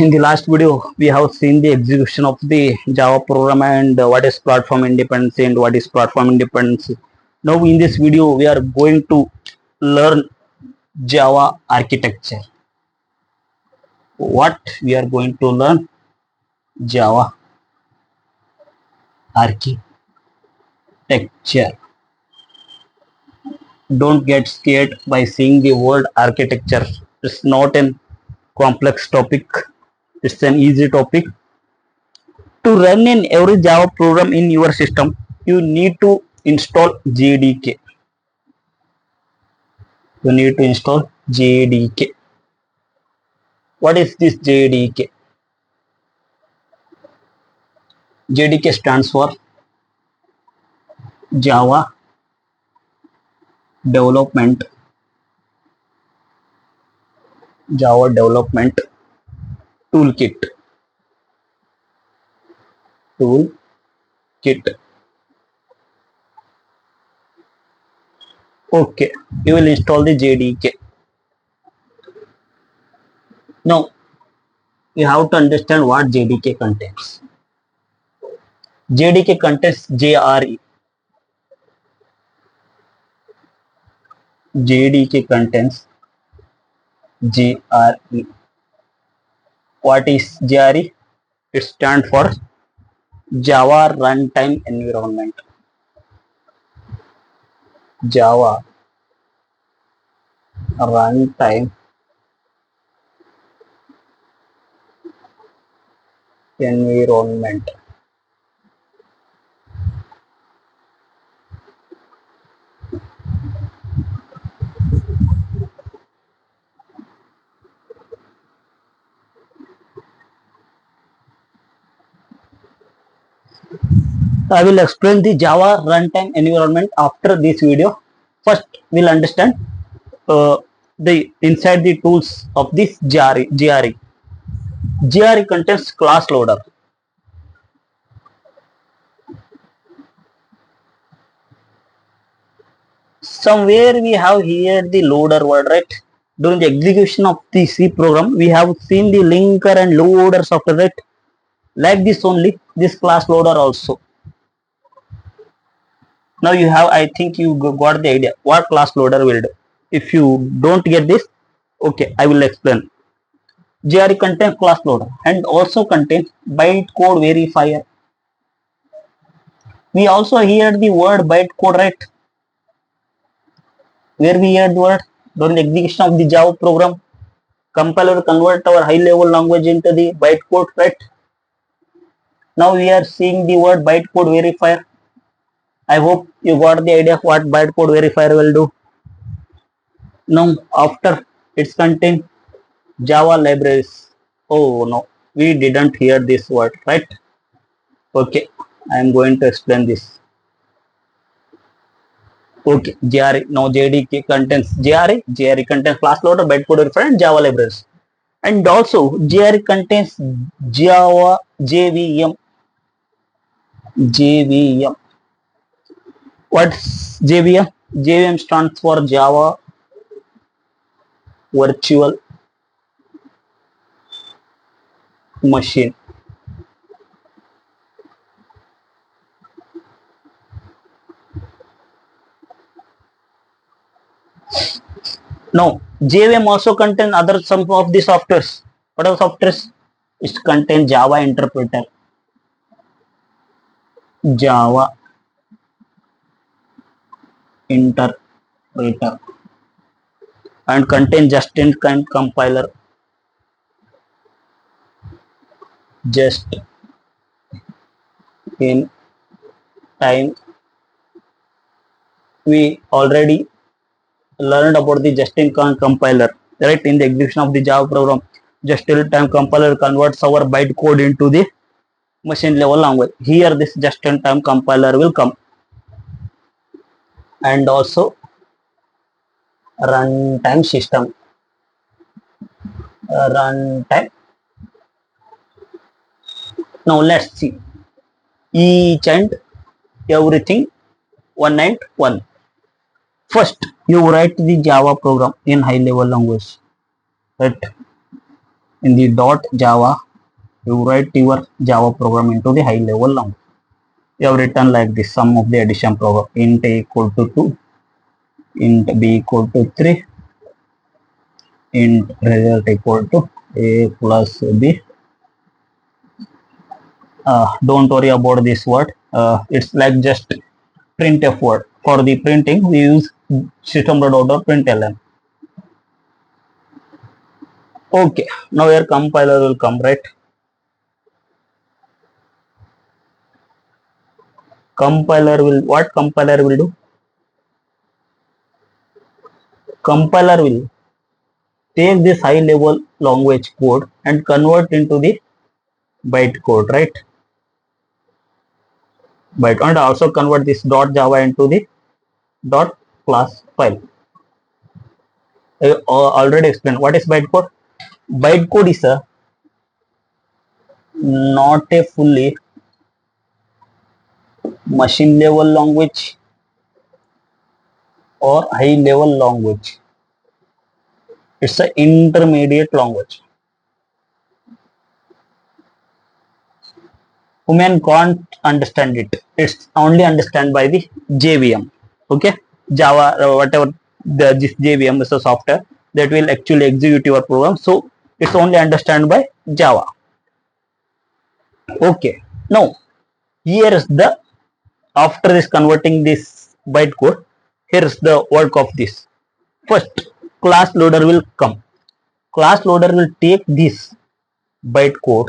In the last video, we have seen the execution of the Java program and what is platform independency and what is platform independency. Now, in this video, we are going to learn Java architecture. What we are going to learn? Java architecture. Don't get scared by seeing the word architecture. It's not a complex topic. It's an easy topic. To run in every Java program in your system, you need to install JDK. You need to install JDK. What is this JDK? JDK stands for Java Development Toolkit. Okay, you will install the JDK. Now, you have to understand what JDK contains. JDK contains JRE. JDK contains JRE. What is JRE? It stands for Java Runtime Environment. Java Runtime Environment. I will explain the Java runtime environment after this video. First, we'll understand the inside the tools of this JRE. JRE contains class loader. Somewhere we have here the loader word, right? During the execution of the C program, we have seen the linker and loader software, right? Like this only, this class loader also. Now you have, I think you got the idea what class loader will do. If you don't get this, okay, I will explain. JRE contains class loader and also contains bytecode verifier. We also hear the word bytecode, right? Where we hear the word during the execution of the Java program, compiler convert our high level language into the bytecode, right? Now we are seeing the word bytecode verifier. I hope you got the idea what bytecode verifier will do. Now after it's contain Java libraries. Oh no, we didn't hear this word, right? Okay, I am going to explain this. Okay, JRE. Now JDK contains JRE. JRE contains class loader, bytecode verifier, and Java libraries. And also JRE contains Java JVM. JVM. What's JVM? JVM stands for Java Virtual Machine. Now JVM also contains other some of the softwares. What are the softwares? It contains Java interpreter. Java interpreter and contain just-in-time compiler. Just in time. We already learned about the just-in-time compiler, right? In the execution of the Java program, just-in-time compiler converts our bytecode into the machine level language. Here, this just-in-time compiler will come, and also runtime system. Runtime. Now let's see each and everything one and one. First, you write the Java program in high level language, right? In the .java, you write your Java program into the high level language. You have written like this: sum of the addition program, int a equal to 2, int b equal to 3, int result equal to a plus b. Don't worry about this word. It's like just printf word. For the printing, we use system.out.println. Okay, now your compiler will come, right? What compiler will do? Compiler will take this high level language code and convert into the byte code, right? Byte, and also convert this .java into the .class file. I already explained what is bytecode. Bytecode is a not a fully machine level language or high level language. It's an intermediate language. Human can't understand it. It's only understand by the JVM. Okay, Java, whatever this JVM is a software that will actually execute your program. So it's only understand by Java. Okay, now here is the, after this converting this bytecode, here is the work of this. First, class loader will come. Class loader will take this bytecode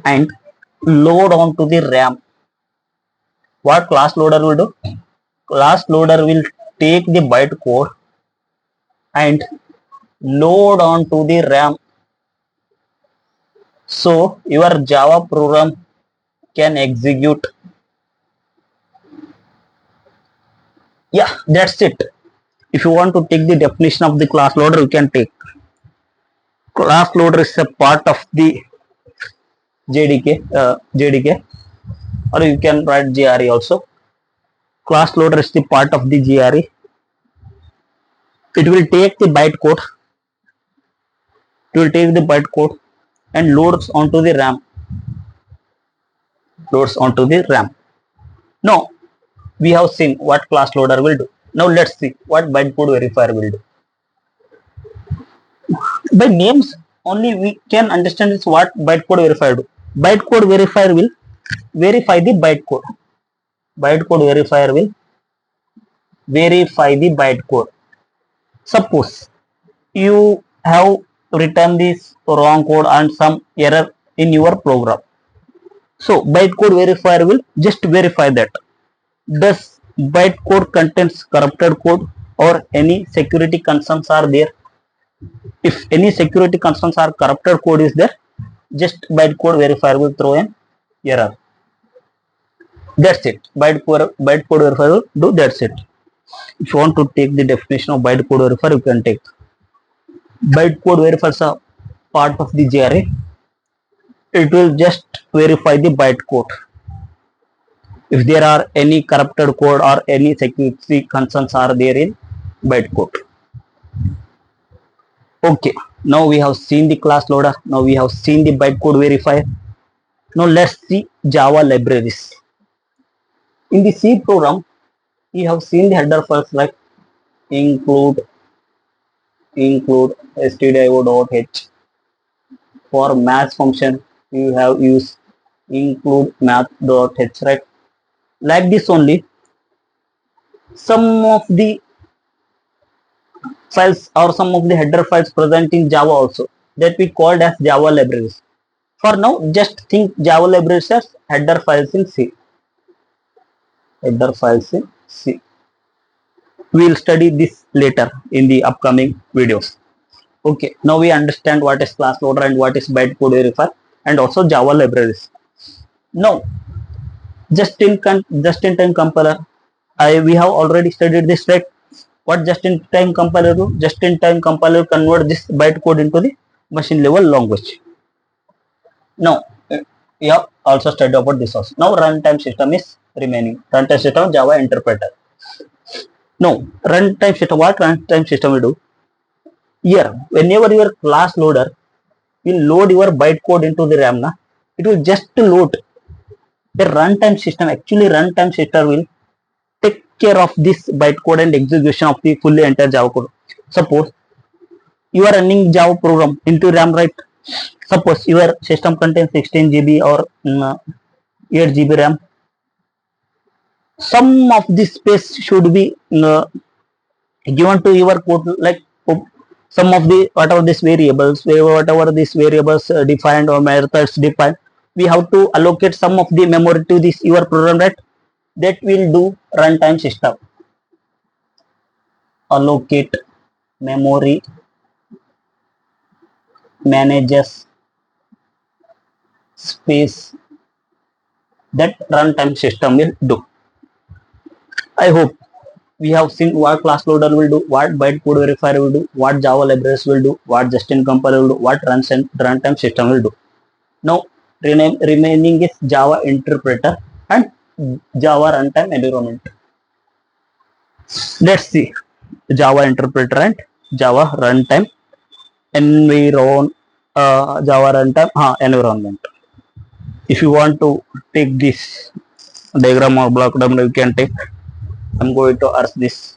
and load onto the RAM. What class loader will do? Class loader will take the bytecode and load onto the RAM. So your Java program can execute. Yeah, that's it. If you want to take the definition of the class loader, you can take. Class loader is a part of the JDK, or you can write JRE also. Class loader is the part of the JRE. It will take the bytecode. It will take the bytecode and loads onto the RAM. Loads onto the RAM. Now we have seen what class loader will do. Now let's see what bytecode verifier will do. By names only we can understand is what bytecode verifier do. Bytecode verifier will verify the bytecode. Bytecode verifier will verify the bytecode. Suppose you have written this wrong code and some error in your program. So bytecode verifier will just verify that. Does bytecode contains corrupted code or any security concerns are there? If any security concerns or corrupted code is there, just bytecode verifier will throw an error. That's it. Bytecode verifier will do. That's it. If you want to take the definition of bytecode verifier, you can take. Bytecode verifier is a part of the JRE. It will just verify the bytecode. If there are any corrupted code or any security concerns are there in bytecode. Okay, now we have seen the class loader. Now we have seen the bytecode verifier. Now let's see Java libraries. In the C program, we have seen the header files like include stdio.h. For math function, you have used include math.h, right? Like this only, some of the files or some of the header files present in Java also that we called as Java libraries. For now, just think Java libraries as header files in C. Header files in C. We will study this later in the upcoming videos. Okay, now we understand what is class loader and what is bytecode verifier and also Java libraries. Now, just in time compiler, we have already studied this, right? What just in time compiler do? Just in time compiler convert this bytecode into the machine level language. Now we have also studied about this also. Now runtime system is remaining. Runtime system Java interpreter. Now runtime system, what runtime system will do? Here, whenever your class loader will load your bytecode into the RAM. Na? It will just load. The runtime system, actually runtime system will take care of this bytecode and execution of the fully entire Java code. Suppose you are running Java program into RAM, right? Suppose your system contains 16 GB or 8 GB RAM. Some of this space should be given to your code, like some of the whatever these variables defined or methods defined, we have to allocate some of the memory to this your program, right? That will do runtime system. Allocate memory manages space, that runtime system will do. I hope we have seen what class loader will do, what bytecode verifier will do, what Java libraries will do, what Justin compiler will do, what runtime system will do. Now remaining is Java interpreter and Java runtime environment. Let's see Java interpreter and Java runtime Java runtime environment. If you want to take this diagram or block diagram, you can take. I'm going to ask this.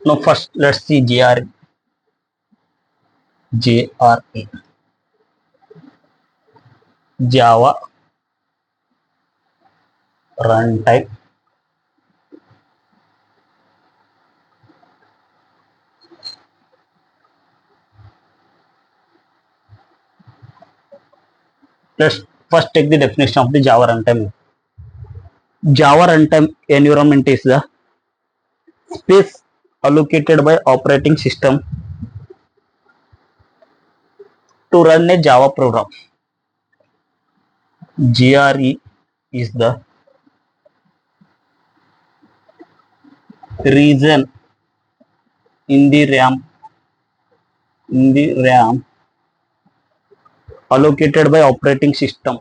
Now first let's see JRE. JRE, Java runtime let's first take the definition of the Java runtime. Java runtime environment is the space allocated by operating system to run a Java program. JRE is the region in the RAM allocated by operating system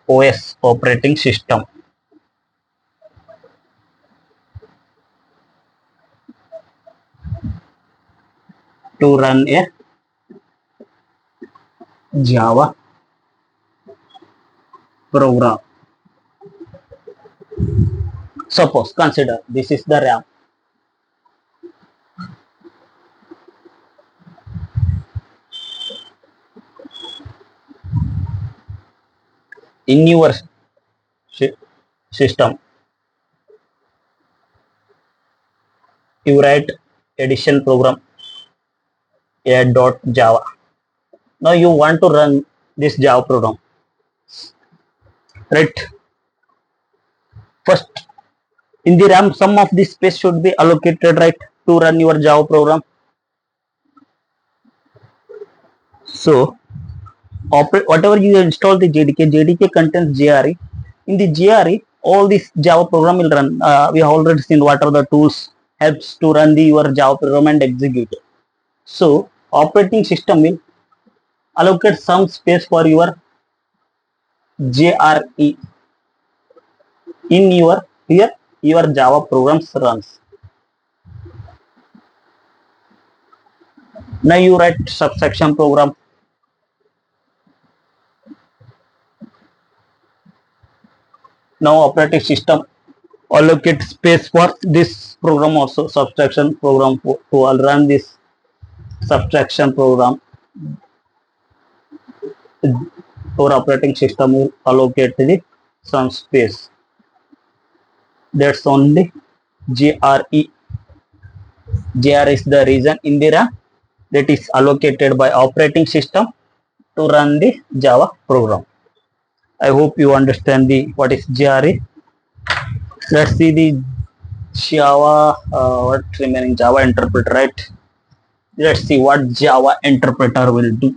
OS operating system to run a Java program. Suppose consider this is the RAM. In your system, you write addition program add.java. Now you want to run this Java program, right? First, in the RAM, some of this space should be allocated, right, to run your Java program. So, whatever you install the JDK contains JRE. In the JRE, all this Java program will run. We have already seen what are the tools helps to run your Java program and execute. So, operating system will allocate some space for your JRE in your Java programs runs. Now you write subsection program. Now operating system allocate space for this program also, subtraction program to run this subtraction program. Our operating system will allocate some space. That's only JRE. JRE is the region in the RAM that is allocated by operating system to run the Java program. I hope you understand what is JRE. Let's see the Java, what remaining Java interpreter, right? Let's see what Java interpreter will do.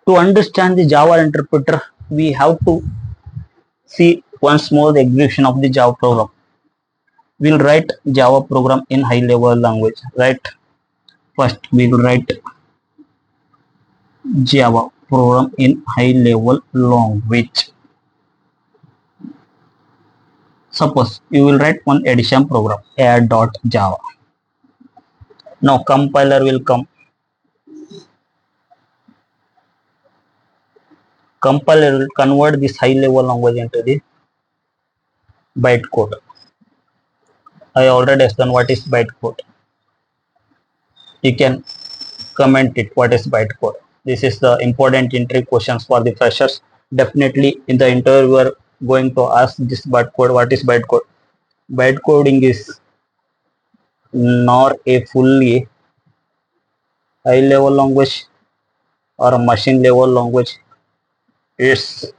To understand the Java interpreter, we have to see once more the execution of the Java program. We'll write Java program in high level language, right? First, we will write Java program in high level language. Suppose you will write one addition program, add.java. Now compiler will come. Compiler will convert this high level language into the bytecode. I already explained what is bytecode. You can comment it what is bytecode. This is the important entry questions for the freshers. Definitely in the interview we are going to ask this bytecode. What is bytecode? Bytecoding is not a fully high level language or a machine level language. It's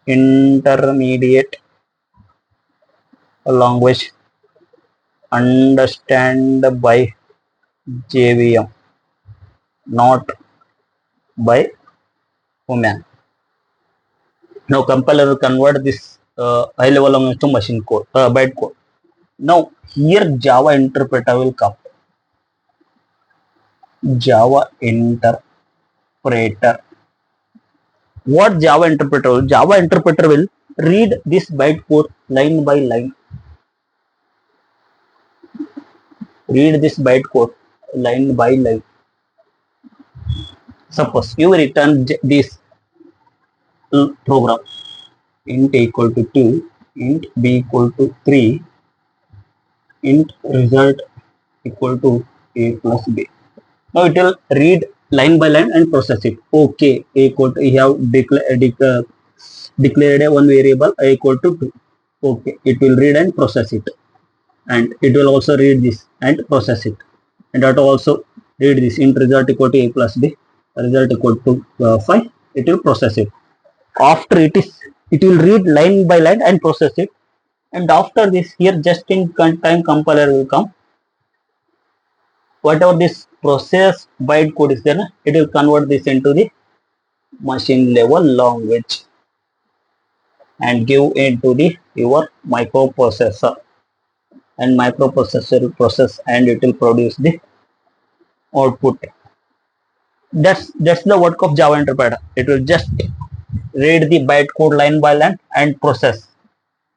intermediate language understand by JVM, not by human. Now compiler will convert this high level language to machine code, bytecode. Now here Java interpreter will come. Java interpreter. What Java interpreter will? Java interpreter will read this bytecode line by line. Read this bytecode line by line. Suppose you return this program int equal to 2, int b equal to 3, int result equal to a plus b. Now it will read line by line and process it. Okay, a equal to, you have declared a one variable a equal to 2. Okay, it will read and process it, and it will also read this and process it, and that also read this int result equal to a plus b, result equal to 5. It will process it. After it will read line by line and process it, and after this here just in time compiler will come. Whatever this process bytecode is there, it will convert this into the machine level language and give into the your microprocessor, and microprocessor will process and it will produce the output. That's the work of Java interpreter. It will just read the bytecode line by line and process,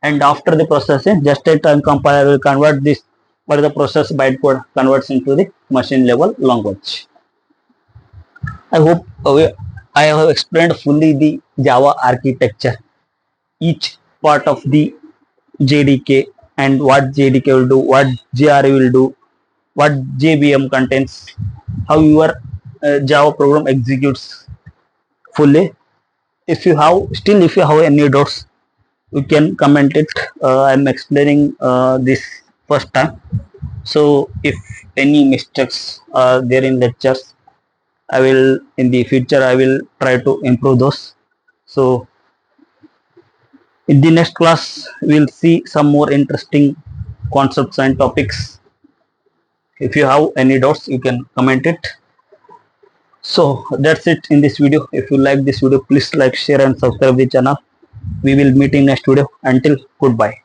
and after the processing just a time compiler will convert this, but the process bytecode converts into the machine level language. I hope I have explained fully the Java architecture, each part of the JDK, and what JDK will do, what JRE will do, what JVM contains, how your Java program executes fully. If you have any doubts, you can comment it. I'm explaining this first time, so if any mistakes are there in lectures, I will in the future I will try to improve those. So in the next class we'll see some more interesting concepts and topics. If you have any doubts, you can comment it. So that's it in this video. If you like this video, please like, share and subscribe the channel. We will meet in next video. Until goodbye.